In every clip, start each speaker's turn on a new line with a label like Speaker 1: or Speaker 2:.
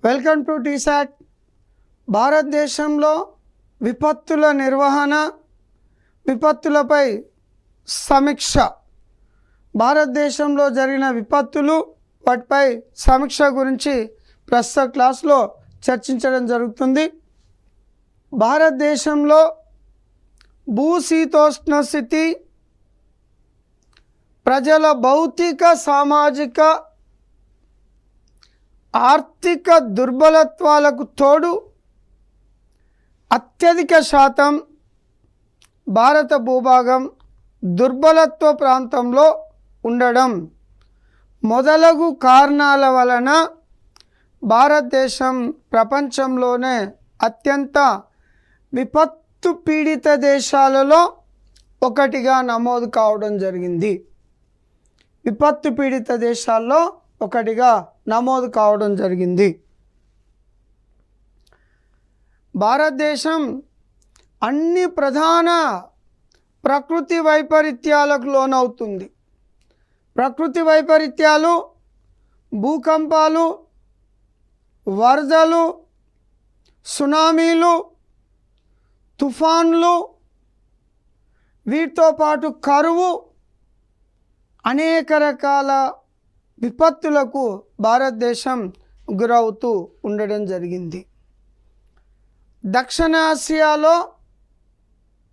Speaker 1: Welcome to T-SAT. భారతదేశంలో విపత్తుల నిర్వహణ, విపత్తులపై సమీక్ష, భారతదేశంలో జరిగిన విపత్తులు వాటిపై సమీక్ష గురించి ప్రస్తుత క్లాస్లో చర్చించడం జరుగుతుంది. భారతదేశంలో భూశీతోష్ణ స్థితి, ప్రజల భౌతిక, సామాజిక, ఆర్థిక దుర్బలత్వాలకు తోడు అత్యధిక శాతం భారత భూభాగం దుర్బలత్వ ప్రాంతంలో ఉండడం మొదలగు కారణాల వలన భారతదేశం ప్రపంచంలోనే అత్యంత విపత్తు పీడిత దేశాలలో ఒకటిగా నమోదు కావడం జరిగింది. విపత్తు పీడిత దేశాల్లో ఒకటిగా నమోదు కావడం జరిగింది. భారతదేశం అన్ని ప్రధాన ప్రకృతి వైపరీత్యాలకు లోనవుతుంది. ప్రకృతి వైపరీత్యాలు భూకంపాలు, వరదలు, సునామీలు, తుఫాన్లు, వీటితో పాటు కరువు, అనేక రకాల విపత్తులకు భారతదేశం గురవుతూ ఉండడం జరిగింది. దక్షిణాసియాలో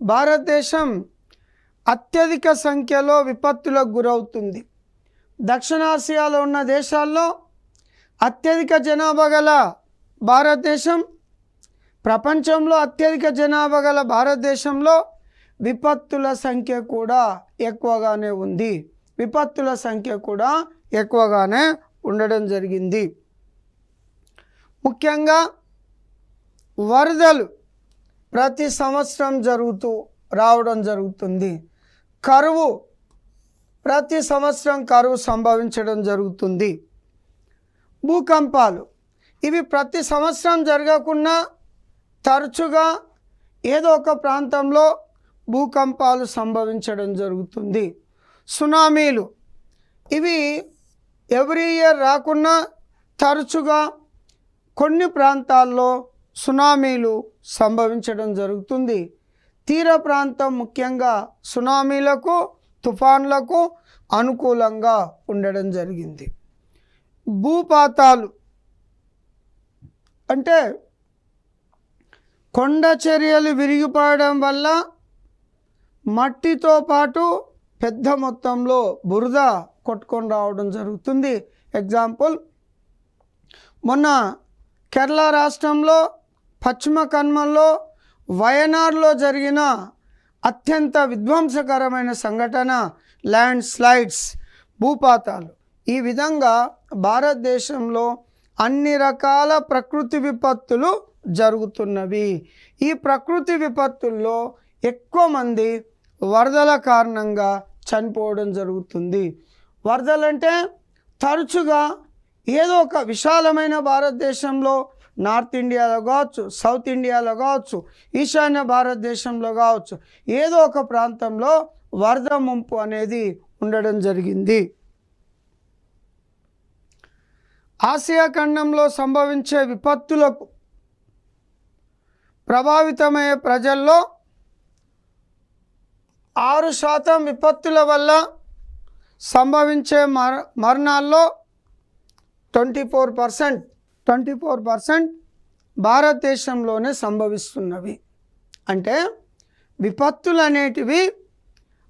Speaker 1: భారతదేశం అత్యధిక సంఖ్యలో విపత్తులకు గురవుతుంది. దక్షిణాసియాలో ఉన్న దేశాల్లో అత్యధిక జనాభా గల భారతదేశం, ప్రపంచంలో అత్యధిక జనాభా గల భారతదేశంలో విపత్తుల సంఖ్య కూడా ఎక్కువగానే ఉంది. విపత్తుల సంఖ్య కూడా ఎక్కువగానే ఉండడం జరిగింది. ముఖ్యంగా వరదలు ప్రతి సంవత్సరం రావడం జరుగుతుంది. కరువు ప్రతి సంవత్సరం కరువు సంభవించడం జరుగుతుంది. భూకంపాలు ఇవి ప్రతి సంవత్సరం జరగకుండా తరచుగా ఏదో ఒక ప్రాంతంలో భూకంపాలు సంభవించడం జరుగుతుంది. సునామీలు ఇవి ఎవ్రీ ఇయర్ రాకున్నా తరచుగా కొన్ని ప్రాంతాల్లో సునామీలు సంభవించడం జరుగుతుంది. తీర ప్రాంతం ముఖ్యంగా సునామీలకు, తుఫాన్లకు అనుకూలంగా ఉండడం జరిగింది. భూపాతాలు అంటే కొండ చర్యలు విరిగిపడడం వల్ల మట్టితో పాటు పెద్ద మొత్తంలో బురద కొట్టుకొని రావడం జరుగుతుంది. ఎగ్జాంపుల్, మొన్న కేరళ రాష్ట్రంలో పశ్చిమ కనుమల్లో వయనాడ్లో జరిగిన అత్యంత విధ్వంసకరమైన సంఘటన ల్యాండ్ స్లైడ్స్, భూపాతాలు. ఈ విధంగా భారతదేశంలో అన్ని రకాల ప్రకృతి విపత్తులు జరుగుతున్నవి. ఈ ప్రకృతి విపత్తుల్లో ఎక్కువ మంది వరదల కారణంగా చనిపోవడం జరుగుతుంది. వరదలంటే తరచుగా ఏదో ఒక విశాలమైన భారతదేశంలో, నార్త్ ఇండియాలో కావచ్చు, సౌత్ ఇండియాలో కావచ్చు, ఈశాన్య భారతదేశంలో కావచ్చు, ఏదో ఒక ప్రాంతంలో వరద ముంపు అనేది ఉండడం జరిగింది. ఆసియా ఖండంలో సంభవించే విపత్తులకు ప్రభావితమయ్యే ప్రజల్లో 6% విపత్తుల వల్ల సంభవించే మరణాల్లో 24% భారతదేశంలోనే సంభవిస్తున్నవి. అంటే విపత్తులు అనేటివి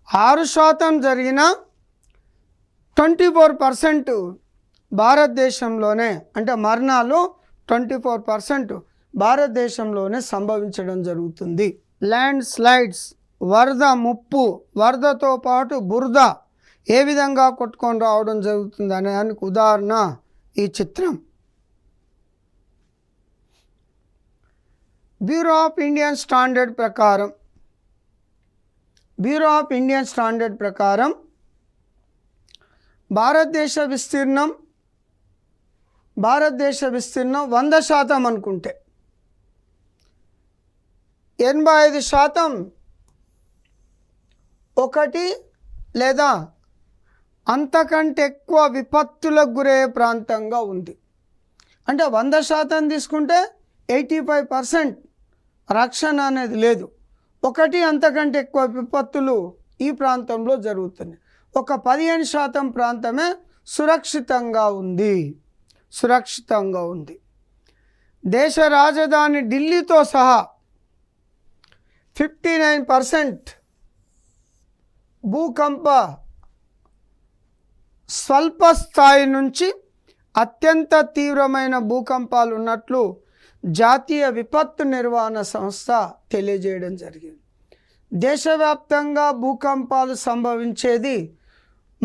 Speaker 1: 6% జరిగిన 24% భారతదేశంలోనే, అంటే మరణాలు 24% భారతదేశంలోనే సంభవించడం జరుగుతుంది. ల్యాండ్ స్లైడ్స్, వరద ముప్పు, వరదతో పాటు బురద ఏ విధంగా కొట్టుకొని రావడం జరుగుతుంది అనే దానికి ఉదాహరణ ఈ చిత్రం. బ్యూరో ఆఫ్ ఇండియన్ స్టాండర్డ్ ప్రకారం భారతదేశ విస్తీర్ణం 100% అనుకుంటే 85% ఒకటి లేదా అంతకంటే ఎక్కువ విపత్తులకు గురయ్యే ప్రాంతంగా ఉంది. అంటే 100% తీసుకుంటే 85% రక్షణ అనేది లేదు. ఒకటి అంతకంటే ఎక్కువ విపత్తులు ఈ ప్రాంతంలో జరుగుతున్నాయి. ఒక 15% ప్రాంతమే సురక్షితంగా ఉంది. దేశ రాజధాని ఢిల్లీతో సహా 59% భూకంప స్వల్ప స్థాయి నుంచి అత్యంత తీవ్రమైన భూకంపాలు ఉన్నట్లు జాతీయ విపత్తు నిర్వహణ సంస్థ తెలియజేయడం జరిగింది. దేశవ్యాప్తంగా భూకంపాలు సంభవించేది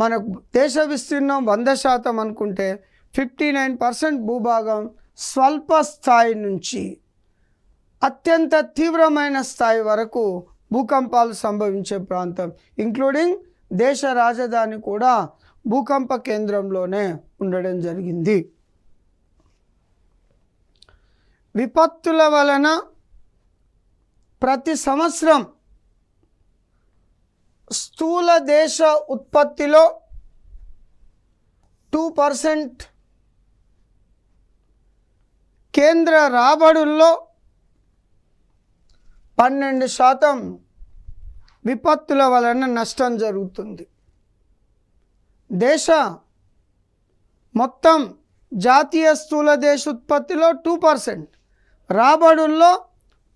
Speaker 1: మనకు దేశ విస్తీర్ణం 100% అనుకుంటే 59% భూభాగం స్వల్ప స్థాయి నుంచి అత్యంత తీవ్రమైన స్థాయి వరకు భూకంపాలు సంభవించే ప్రాంతం, ఇంక్లూడింగ్ దేశ రాజధాని కూడా భూకంప కేంద్రంలోనే ఉండడం జరిగింది. విపత్తుల వలన ప్రతి సంవత్సరం స్థూల దేశ ఉత్పత్తిలో 2%, కేంద్ర రాబడుల్లో 12% విపత్తుల వలన నష్టం జరుగుతుంది. దేశ మొత్తం జాతీయ స్థూల దేశ ఉత్పత్తిలో 2%, రాబడుల్లో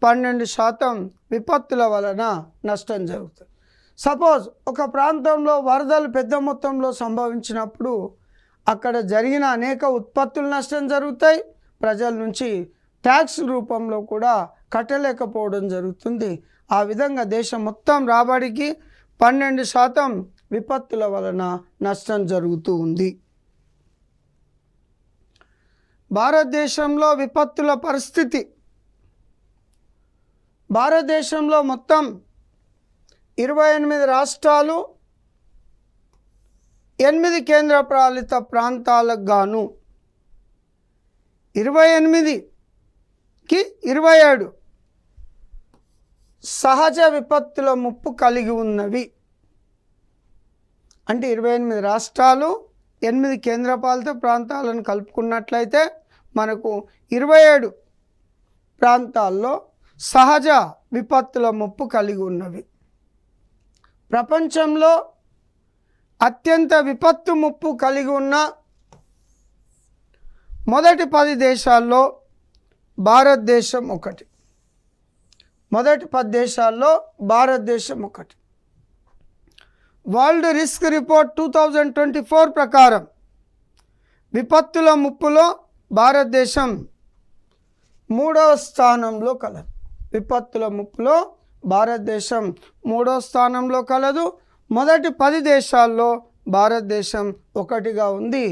Speaker 1: 12% విపత్తుల వలన నష్టం జరుగుతుంది. సపోజ్ ఒక ప్రాంతంలో వరదలు పెద్ద మొత్తంలో సంభవించినప్పుడు అక్కడ జరిగిన అనేక ఉత్పత్తులు నష్టం జరుగుతాయి. ప్రజల నుంచి ట్యాక్స్ రూపంలో కూడా కట్టలేకపోవడం జరుగుతుంది. ఆ విధంగా దేశం మొత్తం రాబడికి 12% విపత్తుల వలన నష్టం జరుగుతూ ఉంది. భారతదేశంలో విపత్తుల పరిస్థితి, భారతదేశంలో మొత్తం 28 రాష్ట్రాలు, 8 కేంద్ర పాలిత ప్రాంతాలకు గాను 28కి 27 సహజ విపత్తుల ముప్పు కలిగి ఉన్నవి. అంటే 28 రాష్ట్రాలు, 8 కేంద్రపాలిత ప్రాంతాలను కలుపుకున్నట్లయితే మనకు 27 ప్రాంతాల్లో సహజ విపత్తుల ముప్పు కలిగి ఉన్నవి. ప్రపంచంలో అత్యంత విపత్తు ముప్పు కలిగి ఉన్న మొదటి 10 దేశాల్లో భారతదేశం ఒకటి. మొదటి 10 దేశాల్లో భారతదేశం ఒకటి. వరల్డ్ రిస్క్ రిపోర్ట్ 2024 ప్రకారం విపత్తుల ముప్పులో భారతదేశం 3వ స్థానంలో కలదు. విపత్తుల ముప్పులో భారతదేశం 3వ స్థానంలో కలదు. మొదటి 10 దేశాల్లో భారతదేశం ఒకటిగా ఉంది.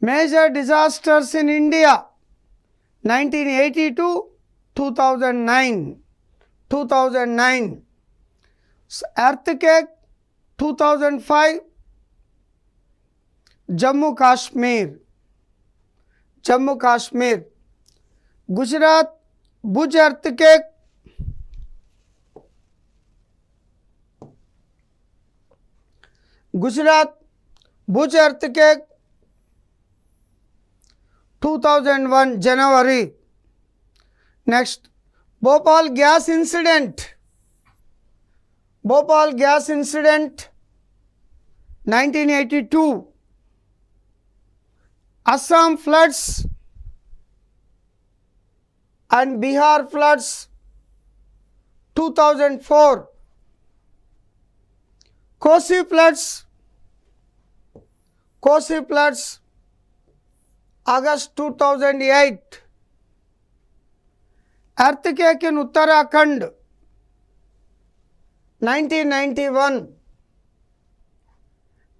Speaker 1: Major disasters in India 1982 2009, earthquake 2005, Jammu Kashmir, Gujarat Bhuj earthquake, Gujarat Bhuj earthquake 2001 January. Next, Bhopal gas incident 1982. Assam floods and Bihar floods 2004. Kosi floods August 2008. Earthquake in Uttarakhand 1991.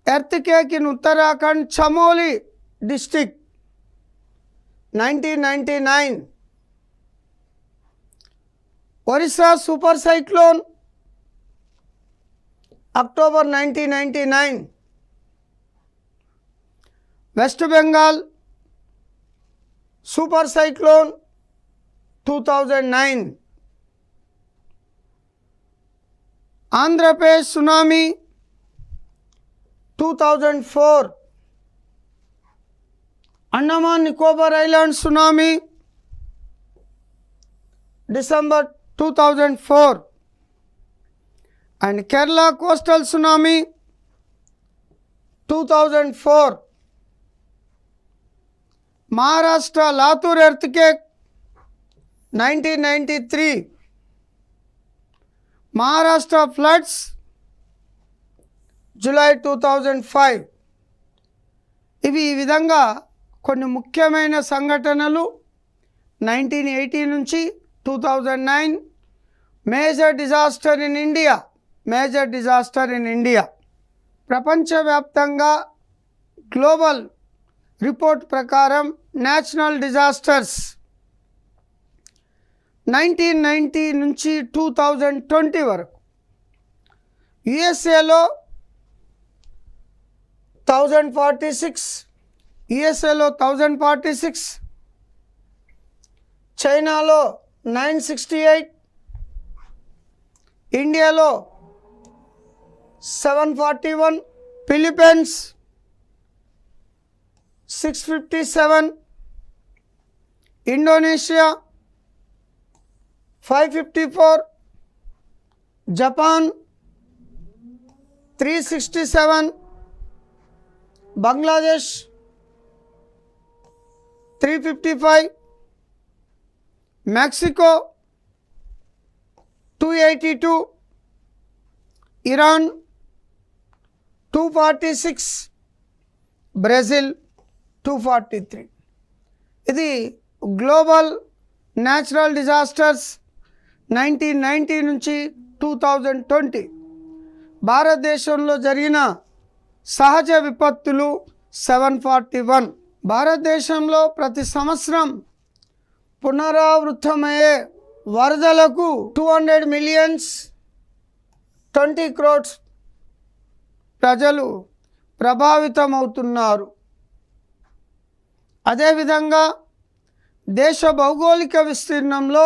Speaker 1: Earthquake in Uttarakhand Chamoli district 1999. Orissa super cyclone October 1999. West Bengal super cyclone 2009. Andhra Pradesh tsunami 2004. Andaman Nicobar island tsunami December 2004 and Kerala coastal tsunami 2004, Maharashtra Latur earthquake 1993, Maharashtra floods July 2005. ఇవి ఈ విధంగా కొన్ని ముఖ్యమైన సంఘటనలు 1980 నుంచి 2009 major disaster in India ప్రపంచవ్యాప్తంగా global report ప్రకారం national disasters 1990 నుంచి 2020 వరకు యుఎస్ఏలో 1046, చైనాలో 968, ఇండియాలో 741, Philippines 657, Indonesia 554, Japan 367, Bangladesh 355, Mexico 282, Iran 246, Brazil 243. ఇది గ్లోబల్ న్యాచురల్ డిజాస్టర్స్ 1990 నుంచి 2020 భారతదేశంలో జరిగిన సహజ విపత్తులు 741. భారతదేశంలో ప్రతి సంవత్సరం పునరావృతమయ్యే వరదలకు 200 million 20 crores ప్రజలు ప్రభావితమవుతున్నారు. అదేవిధంగా దేశ భౌగోళిక విస్తీర్ణంలో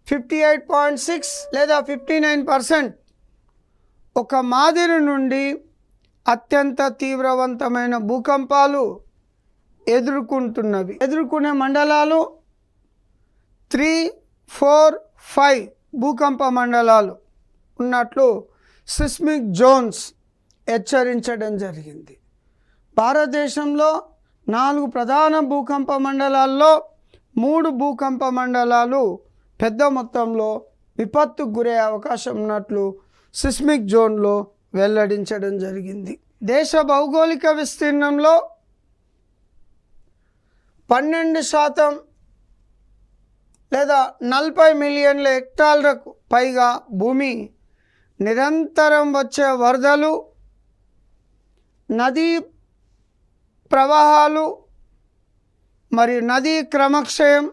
Speaker 1: 58.6 లేదా 59% ఒక మాదిరి నుండి అత్యంత తీవ్రవంతమైన భూకంపాలు ఎదుర్కొనే మండలాలు 3, 4, 5 భూకంప మండలాలు ఉన్నట్లు సిస్మిక్ జోన్స్ హెచ్చరించడం జరిగింది. భారతదేశంలో 4 ప్రధాన భూకంప మండలాల్లో 3 భూకంప మండలాలు పెద్ద మొత్తంలో విపత్తుకు గురే అవకాశం ఉన్నట్లు సిస్మిక్ జోన్లో వెల్లడించడం జరిగింది. దేశ భౌగోళిక విస్తీర్ణంలో 12% లేదా 40 మిలియన్ల హెక్టార్లకు పైగా భూమి నిరంతరం వచ్చే వరదలు, నదీ ప్రవాహాలు మరియు నదీ క్రమక్షయం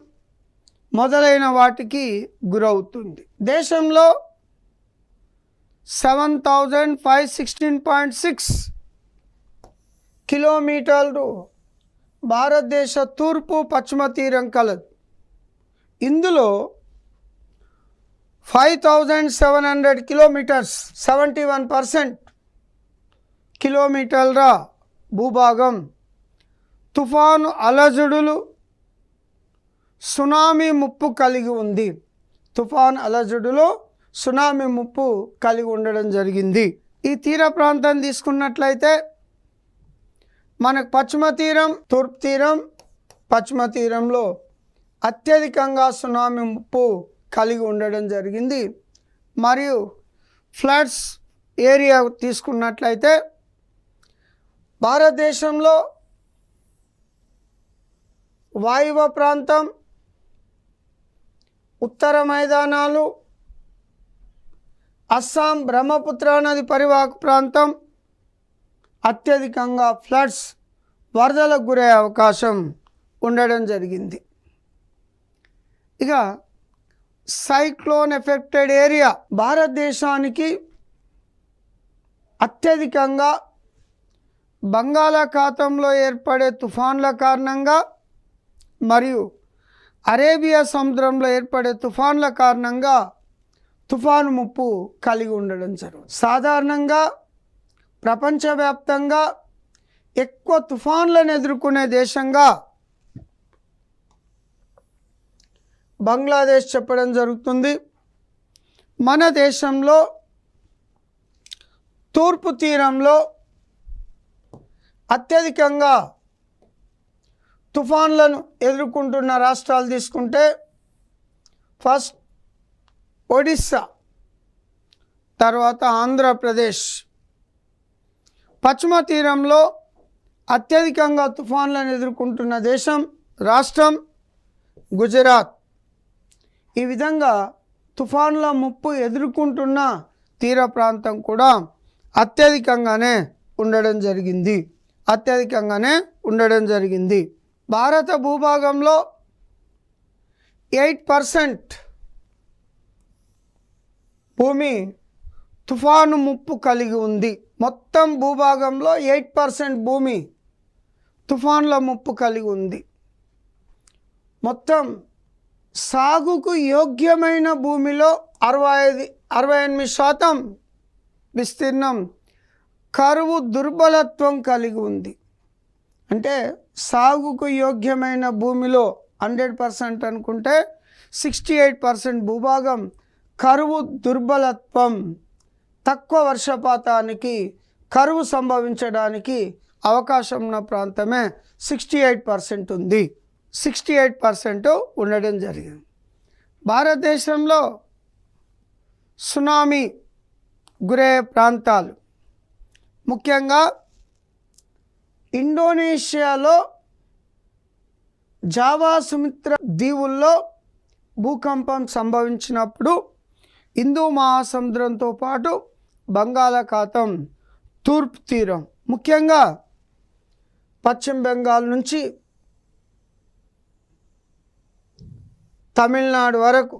Speaker 1: మొదలైన వాటికి గురవుతుంది. దేశంలో 7516.6 కిలోమీటర్లు భారతదేశ తూర్పు పశ్చిమ తీరం కలదు. ఇందులో 5700 కిలోమీటర్స్ 71% కిలోమీటర్ల భూభాగం తుఫాను అలజడులు, సునామీ ముప్పు కలిగి ఉంది. తుఫాను అలజడులో సునామీ ముప్పు కలిగి ఉండడం జరిగింది. ఈ తీర ప్రాంతం తీసుకున్నట్లయితే మనకు పశ్చిమ తీరం, తూర్పు తీరం, పశ్చిమ తీరంలో అత్యధికంగా సునామీ ముప్పు కలిగి ఉండడం జరిగింది. మరియు ఫ్లడ్స్ ఏరియా తీసుకున్నట్లయితే భారతదేశంలో వాయువ్య ప్రాంతం, ఉత్తర మైదానాలు, అస్సాం బ్రహ్మపుత్ర నది పరివాహక ప్రాంతం అత్యధికంగా ఫ్లడ్స్ వరదలకు గురే అవకాశం ఉండడం జరిగింది. ఇక సైక్లోన్ ఎఫెక్టెడ్ ఏరియా భారతదేశానికి అత్యధికంగా బంగాళాఖాతంలో ఏర్పడే తుఫాన్ల కారణంగా మరియు అరేబియా సముద్రంలో ఏర్పడే తుఫాన్ల కారణంగా తుఫాను ముప్పు కలిగి ఉండడం జరుగుతుంది. సాధారణంగా ప్రపంచవ్యాప్తంగా ఎక్కువ తుఫాన్లను ఎదుర్కొనే దేశంగా బంగ్లాదేశ్ చెప్పడం జరుగుతుంది. మన దేశంలో తూర్పు తీరంలో అత్యధికంగా తుఫాన్లను ఎదుర్కొంటున్న రాష్ట్రాలు తీసుకుంటే ఫస్ట్ ఒడిస్సా, తర్వాత ఆంధ్రప్రదేశ్. పశ్చిమ తీరంలో అత్యధికంగా తుఫాన్లను ఎదుర్కొంటున్న రాష్ట్రం గుజరాత్. ఈ విధంగా తుఫాన్ల ముప్పు ఎదుర్కొంటున్న తీర ప్రాంతం కూడా అత్యధికంగానే ఉండడం జరిగింది. భారత భూభాగంలో 8% భూమి తుఫాను ముప్పు కలిగి ఉంది. మొత్తం భూభాగంలో 8% భూమి తుఫాన్ల ముప్పు కలిగి ఉంది. మొత్తం సాగుకు యోగ్యమైన భూమిలో 68% విస్తీర్ణం కరువు దుర్బలత్వం కలిగి ఉంది. అంటే సాగుకు యోగ్యమైన భూమిలో 100% అనుకుంటే 68% భూభాగం కరువు దుర్బలత్వం, తక్కువ వర్షపాతానికి కరువు సంభవించడానికి అవకాశం ఉన్న ప్రాంతమే 68% ఉంది. 68% ఉండడం జరిగింది. భారతదేశంలో సునామీ గురయ్యే ప్రాంతాలు ముఖ్యంగా ఇండోనేషియాలో జావా సుమిత్ర దీవుల్లో భూకంపం సంభవించినప్పుడు హిందూ మహాసముద్రంతో పాటు బంగాళాఖాతం తూర్పు తీరం ముఖ్యంగా పశ్చిమ బెంగాల్ నుంచి తమిళనాడు వరకు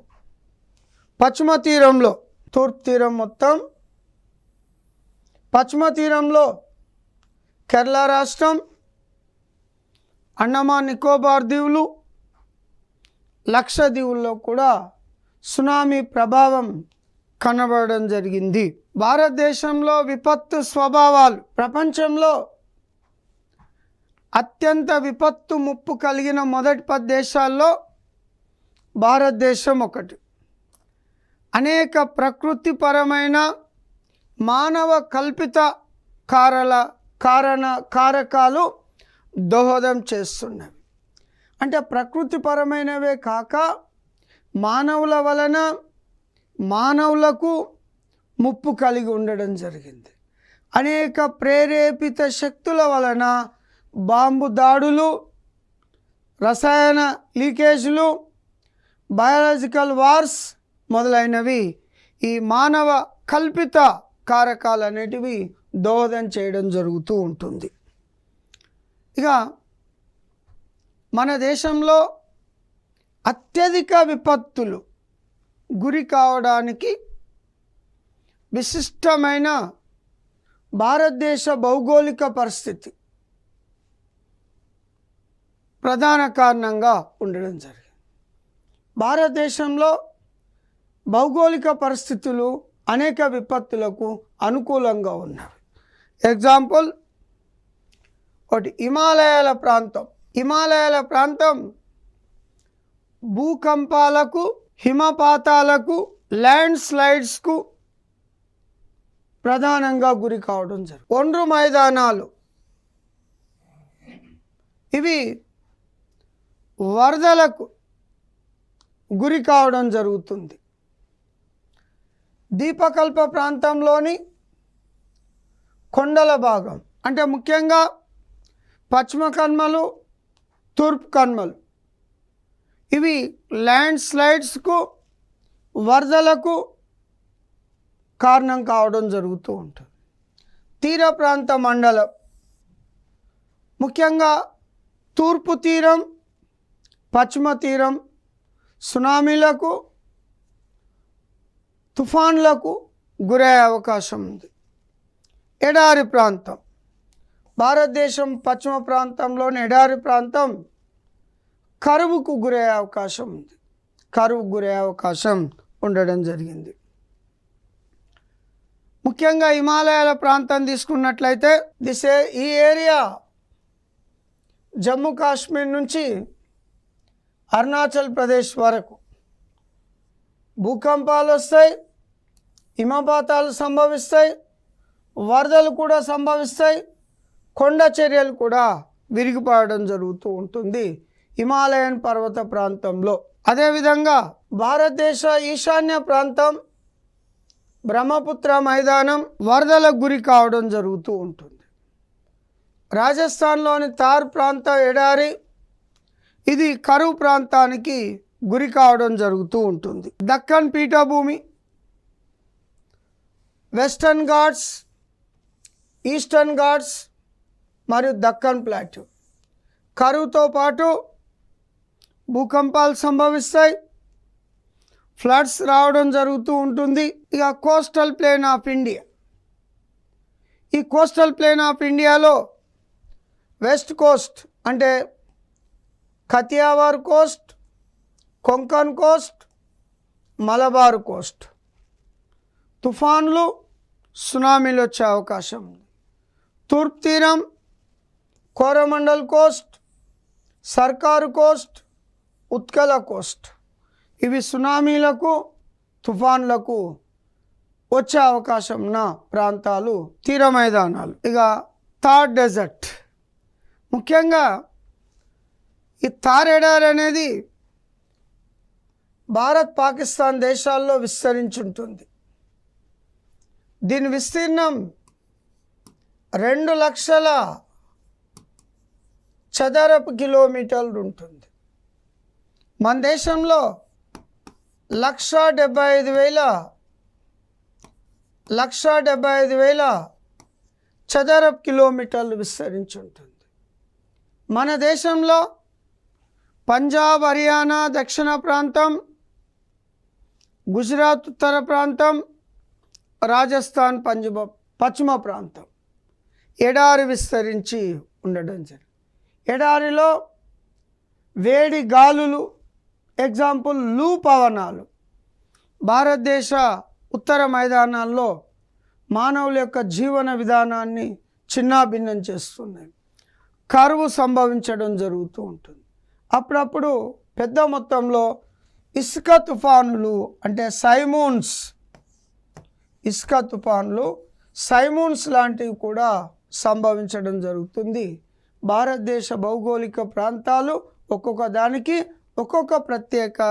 Speaker 1: పశ్చిమ తీరంలో, తూర్పు తీరం మొత్తం, పశ్చిమ తీరంలో కేరళ రాష్ట్రం, అండమాన్ నికోబార్ దీవులు, లక్షద్వీపుల్లో కూడా సునామీ ప్రభావం కనబడడం జరిగింది. భారతదేశంలో విపత్తు స్వభావాలు ప్రపంచంలో అత్యంత విపత్తు ముప్పు కలిగిన మొదటి 10 దేశాల్లో భారతదేశం ఒకటి. అనేక ప్రకృతిపరమైన మానవ కల్పిత కారకాలు దోహదం చేస్తున్నవి. అంటే ప్రకృతిపరమైనవే కాక మానవుల వలన మానవులకు ముప్పు కలిగి ఉండడం జరిగింది. అనేక ప్రేరేపిత శక్తుల వలన బాంబు దాడులు, రసాయన లీకేజీలు, బయాలజికల్ వార్స్ మొదలైనవి ఈ మానవ కల్పిత కారకాలు అనేటివి దోహదం చేయడం జరుగుతూ ఉంటుంది. ఇక మన దేశంలో అత్యధిక విపత్తులు గురి కావడానికి విశిష్టమైన భారతదేశ భౌగోళిక పరిస్థితి ప్రధాన కారణంగా ఉండడం జరిగింది. భారతదేశంలో భౌగోళిక పరిస్థితులు అనేక విపత్తులకు అనుకూలంగా ఉన్నవి. ఎగ్జాంపుల్ ఒకటి హిమాలయాల ప్రాంతం భూకంపాలకు, హిమపాతాలకు, ల్యాండ్ స్లైడ్స్కు ప్రధానంగా గురి కావడం జరుగుతుంది. ఒండ్రు మైదానాలు ఇవి వరదలకు గురి కావడం జరుగుతుంది. దీపకల్ప ప్రాంతంలోని కొండల భాగం అంటే ముఖ్యంగా పశ్చిమ కనుమలు, తూర్పు కనుమలు ఇవి ల్యాండ్ స్లైడ్స్కు, వరదలకు కారణం కావడం జరుగుతూ ఉంటుంది. తీర ప్రాంత మండలం ముఖ్యంగా తూర్పు తీరం, పశ్చిమ తీరం సునామీలకు, తుఫాన్లకు గురయ్యే అవకాశం ఉంది. ఎడారి ప్రాంతం భారతదేశం పశ్చిమ ప్రాంతంలోని ఎడారి ప్రాంతం కరువుకు గురయ్యే అవకాశం ఉండడం జరిగింది. ముఖ్యంగా హిమాలయాల ప్రాంతం తీసుకున్నట్లయితే ఈ ఏరియా జమ్మూ కాశ్మీర్ నుంచి అరుణాచల్ ప్రదేశ్ వరకు భూకంపాలు వస్తాయి, హిమపాతాలు సంభవిస్తాయి, వరదలు కూడా సంభవిస్తాయి, కొండ చర్యలు కూడా విరిగిపడడం జరుగుతూ ఉంటుంది హిమాలయన్ పర్వత ప్రాంతంలో. అదేవిధంగా భారతదేశ ఈశాన్య ప్రాంతం బ్రహ్మపుత్ర మైదానం వరదలకు గురి కావడం జరుగుతూ ఉంటుంది. రాజస్థాన్లోని థార్ ప్రాంత ఎడారి ఇది కరువు ప్రాంతానికి గురి కావడం జరుగుతూ ఉంటుంది. దక్కన్ పీఠభూమి, వెస్టర్న్ ఘాట్స్, ఈస్టర్న్ ఘాట్స్ మరియు దక్కన్ ప్లాట్యూ కరువుతో పాటు భూకంపాలు సంభవిస్తాయి, ఫ్లడ్స్ రావడం జరుగుతూ ఉంటుంది. ఇక కోస్టల్ ప్లేన్ ఆఫ్ ఇండియా, ఈ కోస్టల్ ప్లేన్ ఆఫ్ ఇండియాలో వెస్ట్ కోస్ట్ అంటే Kathiawar coast, Konkan coast, Malabar coast తుఫాన్లు, సునామీలు వచ్చే అవకాశం ఉంది. తూర్పు తీరం, Coromandel coast, Circar coast, Utkal coast ఇవి సునామీలకు, తుఫాన్లకు వచ్చే అవకాశం ఉన్న ప్రాంతాలు, తీర మైదానాలు. ఇక థార్ డెజర్ట్, ముఖ్యంగా ఈ థార్ ఎడారి అనేది భారత్, పాకిస్తాన్ దేశాల్లో విస్తరించుంటుంది. దీని విస్తీర్ణం 2 లక్షల చదరపు కిలోమీటర్లు ఉంటుంది. మన దేశంలో 1,75,000 చదరపు కిలోమీటర్లు విస్తరించి ఉంటుంది. మన దేశంలో పంజాబ్, హర్యానా దక్షిణ ప్రాంతం, గుజరాత్ ఉత్తర ప్రాంతం, రాజస్థాన్ పశ్చిమ ప్రాంతం ఎడారి విస్తరించి ఉండడం జరిగింది. ఎడారిలో వేడి గాలులు, ఎగ్జాంపుల్ లూ పవనాలు భారతదేశ ఉత్తర మైదానాల్లో మానవుల యొక్క జీవన విధానాన్ని చిన్నాభిన్నం చేస్తున్నాయి. కరువు సంభవించడం జరుగుతూ ఉంటుంది. అప్పుడప్పుడు పెద్ద మొత్తంలో ఇసుక తుఫానులు అంటే సైమోన్స్, ఇసుక తుఫానులు, సైమోన్స్ లాంటివి కూడా సంభవించడం జరుగుతుంది. భారతదేశ భౌగోళిక ప్రాంతాలు ఒక్కొక్క దానికి ఒక్కొక్క ప్రత్యేక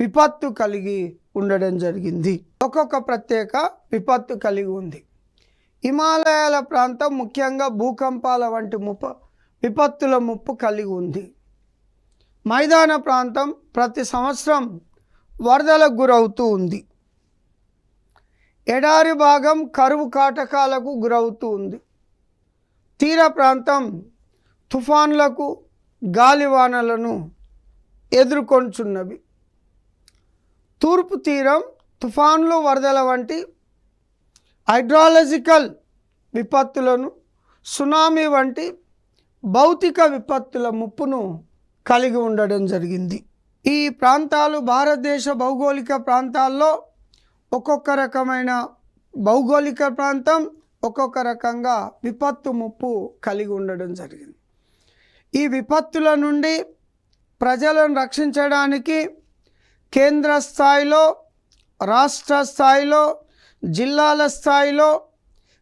Speaker 1: విపత్తు కలిగి ఉండడం జరిగింది, ఒక్కొక్క ప్రత్యేక విపత్తు కలిగి ఉంది. హిమాలయాల ప్రాంతం ముఖ్యంగా భూకంపాల వంటి విపత్తుల ముప్పు కలిగి ఉంది. మైదాన ప్రాంతం ప్రతి సంవత్సరం వరదలకు గురవుతూ ఉంది. ఎడారి భాగం కరువు కాటకాలకు గురవుతూ ఉంది. తీర ప్రాంతం తుఫాన్లకు, గాలివానలను ఎదుర్కొంటున్నవి. తూర్పు తీరం తుఫాన్లు, వరదల వంటి హైడ్రాలజికల్ విపత్తులను, సునామీ వంటి భౌతిక విపత్తుల ముప్పును కలిగి ఉండడం జరిగింది. ఈ ప్రాంతాలు భారతదేశ భౌగోళిక ప్రాంతాల్లో ఒక్కొక్క రకమైన భౌగోళిక ప్రాంతం ఒక్కొక్క రకంగా విపత్తు ముప్పు కలిగి ఉండడం జరిగింది. ఈ విపత్తుల నుండి ప్రజలను రక్షించడానికి కేంద్ర స్థాయిలో, రాష్ట్ర స్థాయిలో, జిల్లాల స్థాయిలో,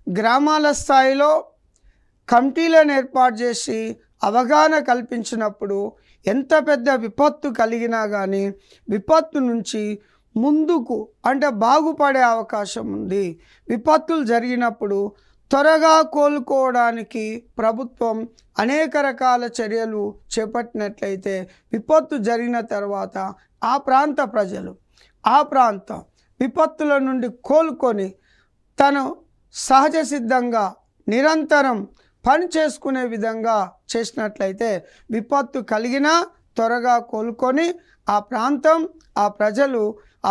Speaker 1: గ్రామాల స్థాయిలో కమిటీలను ఏర్పాటు చేసి అవగాహన కల్పించినప్పుడు ఎంత పెద్ద విపత్తు కలిగినా కానీ విపత్తు నుంచి ముందుకు అంటే బాగుపడే అవకాశం ఉంది. విపత్తులు జరిగినప్పుడు త్వరగా కోలుకోవడానికి ప్రభుత్వం అనేక రకాల చర్యలు చేపట్టినట్లయితే విపత్తు జరిగిన తర్వాత ఆ ప్రాంత ప్రజలు ఆ ప్రాంత విపత్తుల నుండి కోలుకొని తను సహజ సిద్ధంగా నిరంతరం పని చేసుకునే విధంగా చేసినట్లయితే విపత్తు కలిగినా త్వరగా కోలుకొని ఆ ప్రాంతం, ఆ ప్రజలు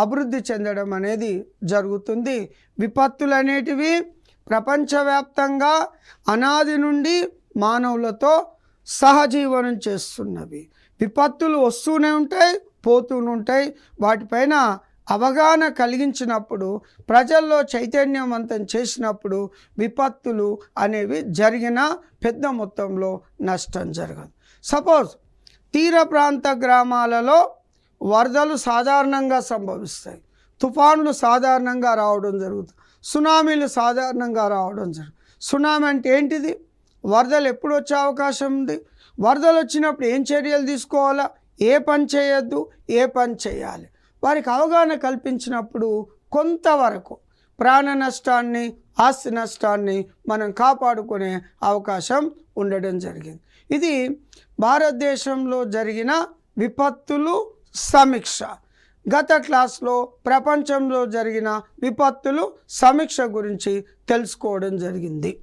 Speaker 1: అభివృద్ధి చెందడం అనేది జరుగుతుంది. విపత్తులు అనేటివి ప్రపంచవ్యాప్తంగా అనాది నుండి మానవులతో సహజీవనం చేస్తున్నవి. విపత్తులు వస్తూనే ఉంటాయి, పోతూనే ఉంటాయి. వాటిపైన అవగాహన కలిగించినప్పుడు, ప్రజల్లో చైతన్యవంతం చేసినప్పుడు విపత్తులు అనేవి జరిగిన పెద్ద మొత్తంలో నష్టం జరగదు. సపోజ్ తీర ప్రాంత గ్రామాలలో వరదలు సాధారణంగా సంభవిస్తాయి, తుఫానులు సాధారణంగా రావడం జరుగుతుంది, సునామీలు సాధారణంగా రావడం జరుగుతుంది. సునామీ అంటే ఏంటిది? వరదలు ఎప్పుడు వచ్చే అవకాశం ఉంది, వరదలు వచ్చినప్పుడు ఏం చర్యలు తీసుకోవాలా, ఏ పని చేయొద్దు, ఏ పని చేయాలి, వారికి అవగాహన కల్పించినప్పుడు కొంతవరకు ప్రాణ నష్టాన్ని, ఆస్తి నష్టాన్ని మనం కాపాడుకునే అవకాశం ఉండడం జరిగింది. ఇది భారతదేశంలో జరిగిన విపత్తులు సమీక్ష. గత క్లాస్లో ప్రపంచంలో జరిగిన విపత్తులు సమీక్ష గురించి తెలుసుకోవడం జరిగింది.